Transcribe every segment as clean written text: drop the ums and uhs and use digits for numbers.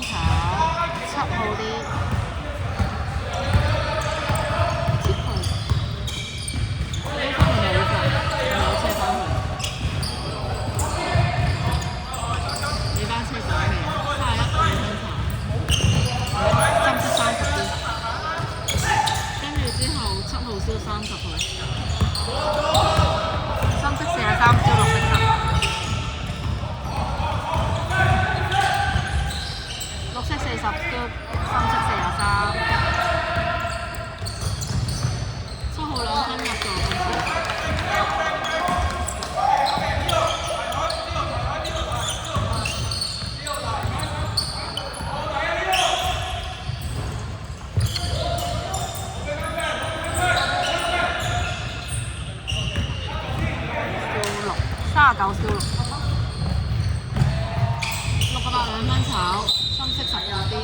炒7號啲7號，呢方面有㗎，有車翻去。你班車趕未啊？31個兩分炒，針出30啲，跟住之後7號燒30號，深色43燒綠色10。綠色40燒深色43，7號2分入咗今次。燒6，39燒6，6個8兩分炒，深色10有啲39，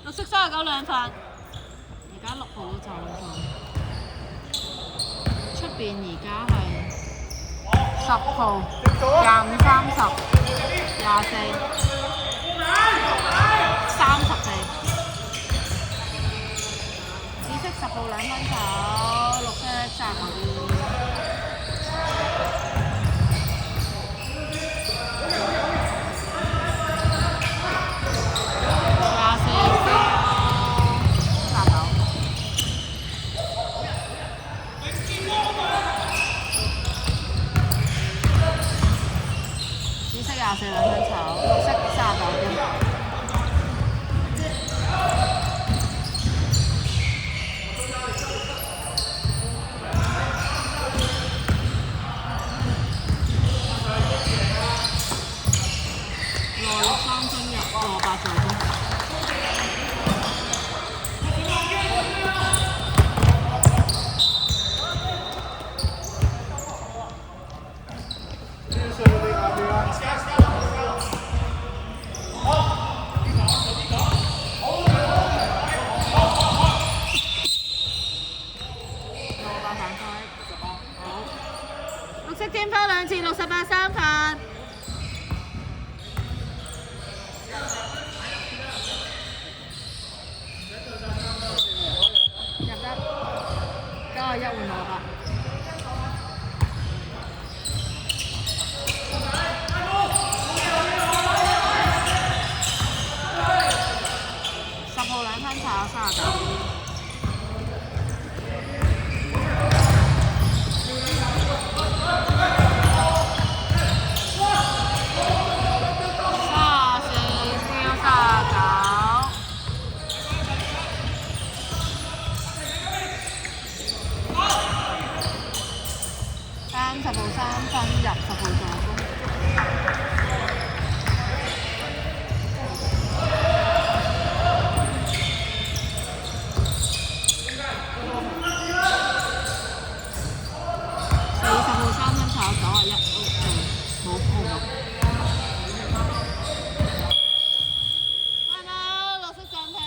綠色39兩份，而家6號都走咗，出邊而家係10號25、30、24、34，紫色10號兩分炒，綠色39啲。24兩分炒，綠色39啲。內陸3分入，蘿蔔做工。綠色煎包2次，68三份。入得91換蘿蔔。10號兩分炒39。10號3分入，10號助攻。40號3分炒91，冇鋪。係咪？綠色暫停。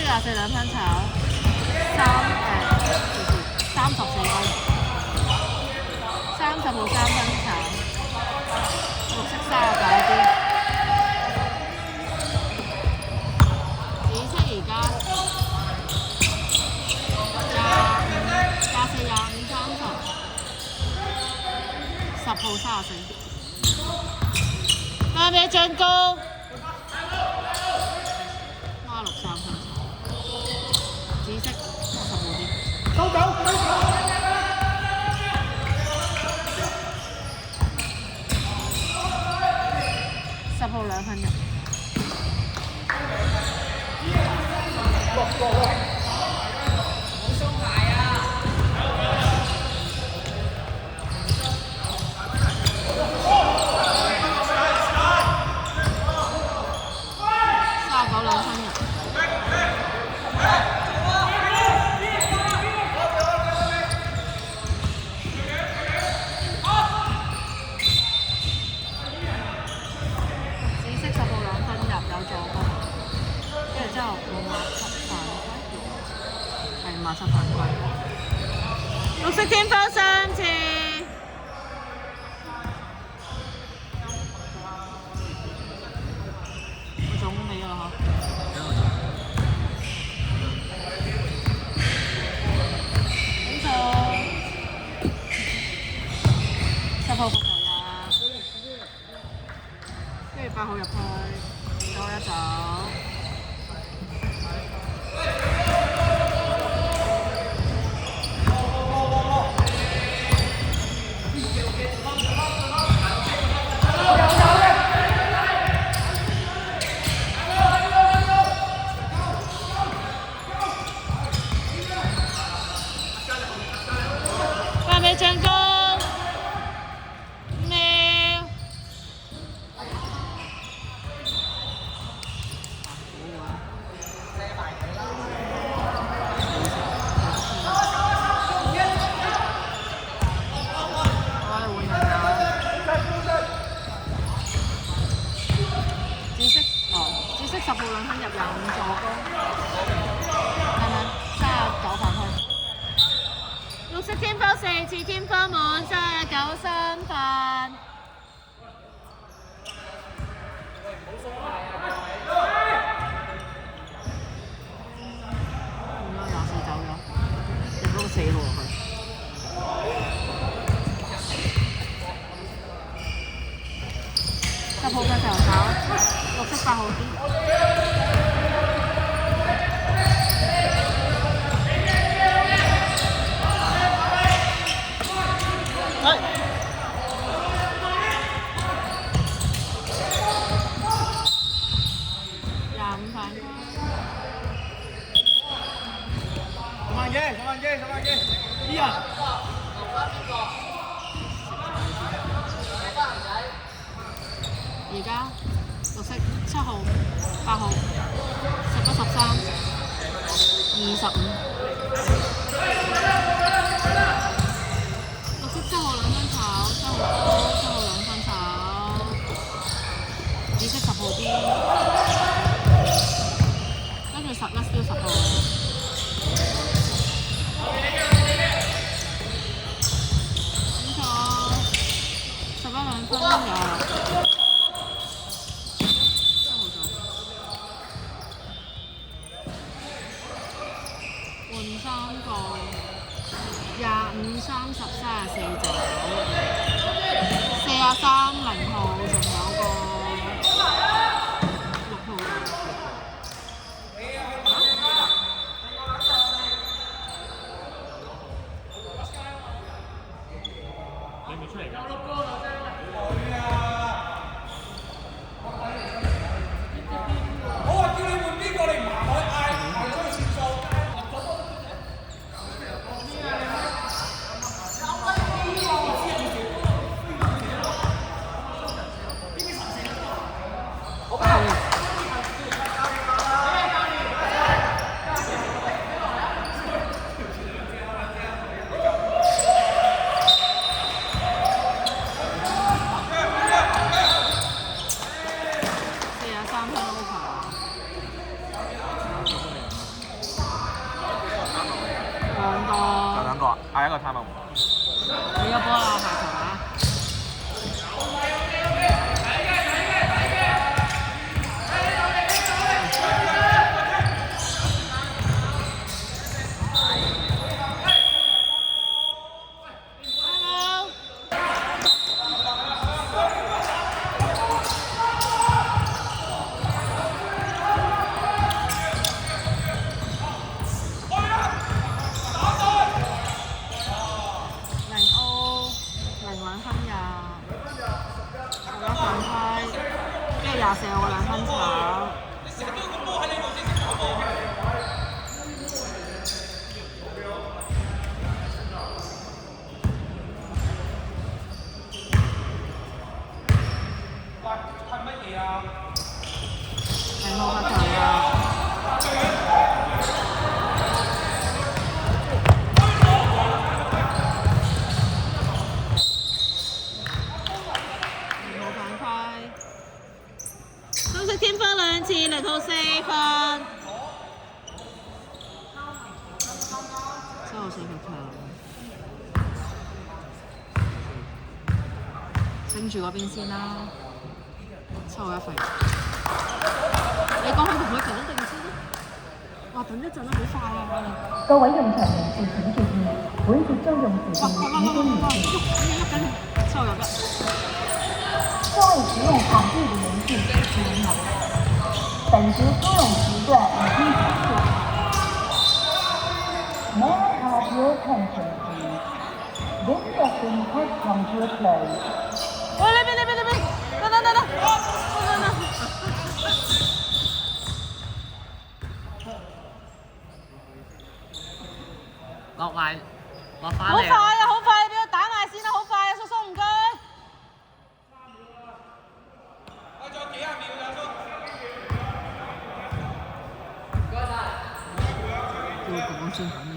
24兩分炒34公，30號3分炒，綠色39啲，紫色而家24、25、30，10號34，啱咩進攻？孖綠3分。紫色10號啲，收走。10號2分入。冇鬆牌啊！39兩分入。色天花3次。我總未啊嗬。點做？10號復球啦，跟住8號入去，多一走。進攻5秒。紫色10號兩分入25助攻，係咪39犯規？綠色天花4次天花滿393分。24走咗，入咗個4號落去。10號嘅球跑，綠色8號啲。而家綠色7號、8號、11、13、25。綠色7號兩分炒，7號高，7號兩分炒。紫色10號啲，跟住11 still 10號。11兩分有。換3個，25、30、34走，43、0號，仲有個6號。你未出嚟㗎？我話叫你換邊個，你唔行開嗌出去算數。嗌一個 time out。你個波啊，下球啊！24號兩分炒。係乜嘢啊0號發球啊！天花2次，0號4分，7號4罰球。拎住嗰邊先啦，抽一費。你過去同佢講定先啦。哇！等一陣啦，好快啊！各位用場人士請注意，本節將用時間已經完結。抽入啦！各位使用場地的人士請注意，本节租用时段已经结束。May I have your attention, please? This session has come to a close. 喂，呢邊，等。落翻好嚟。快啊！好快，俾我打埋先啦！好快啊，叔叔唔該。仲有幾廿秒咋叔？要講轉緊嘅。